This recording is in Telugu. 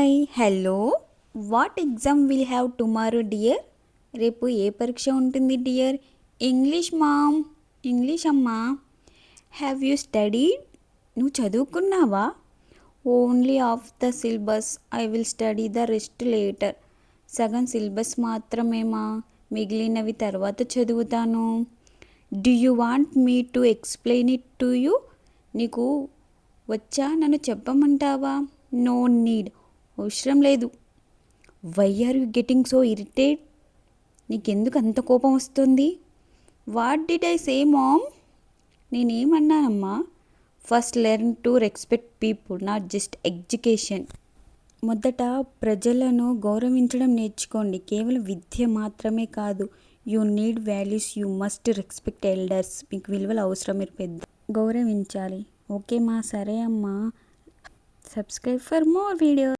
Hi hello what exam will have tomorrow dear. రేపు ఏ పరీక్ష ఉంటుంది డియర్? English mom. ఇంగ్లీష్ అమ్మా. Have you studied? నువ్వు చదువుకున్నావా? Only of the syllabus. I will study the rest later. సగం సిలబస్ మాత్రమేమా, మిగిలినవి తర్వాత చదువుతాను. Do you want me to explain it to you? నీకు వచ్చా, నన్ను చెప్పమంటావా? No need. అవసరం లేదు. Why are you getting so irritate? నీకెందుకు అంత కోపం వస్తుంది? What did I say ma'am? నేనేమన్నానమ్మా? First learn to respect people, not just education. మొదట ప్రజలను గౌరవించడం నేర్చుకోండి. కేవలం విద్య మాత్రమే కాదు. You need values. You must respect elders. మీకు విలువలు అవసరం, మీరు పెద్ద గౌరవించాలి. ఓకే మా, సరే అమ్మా. Subscribe for more videos.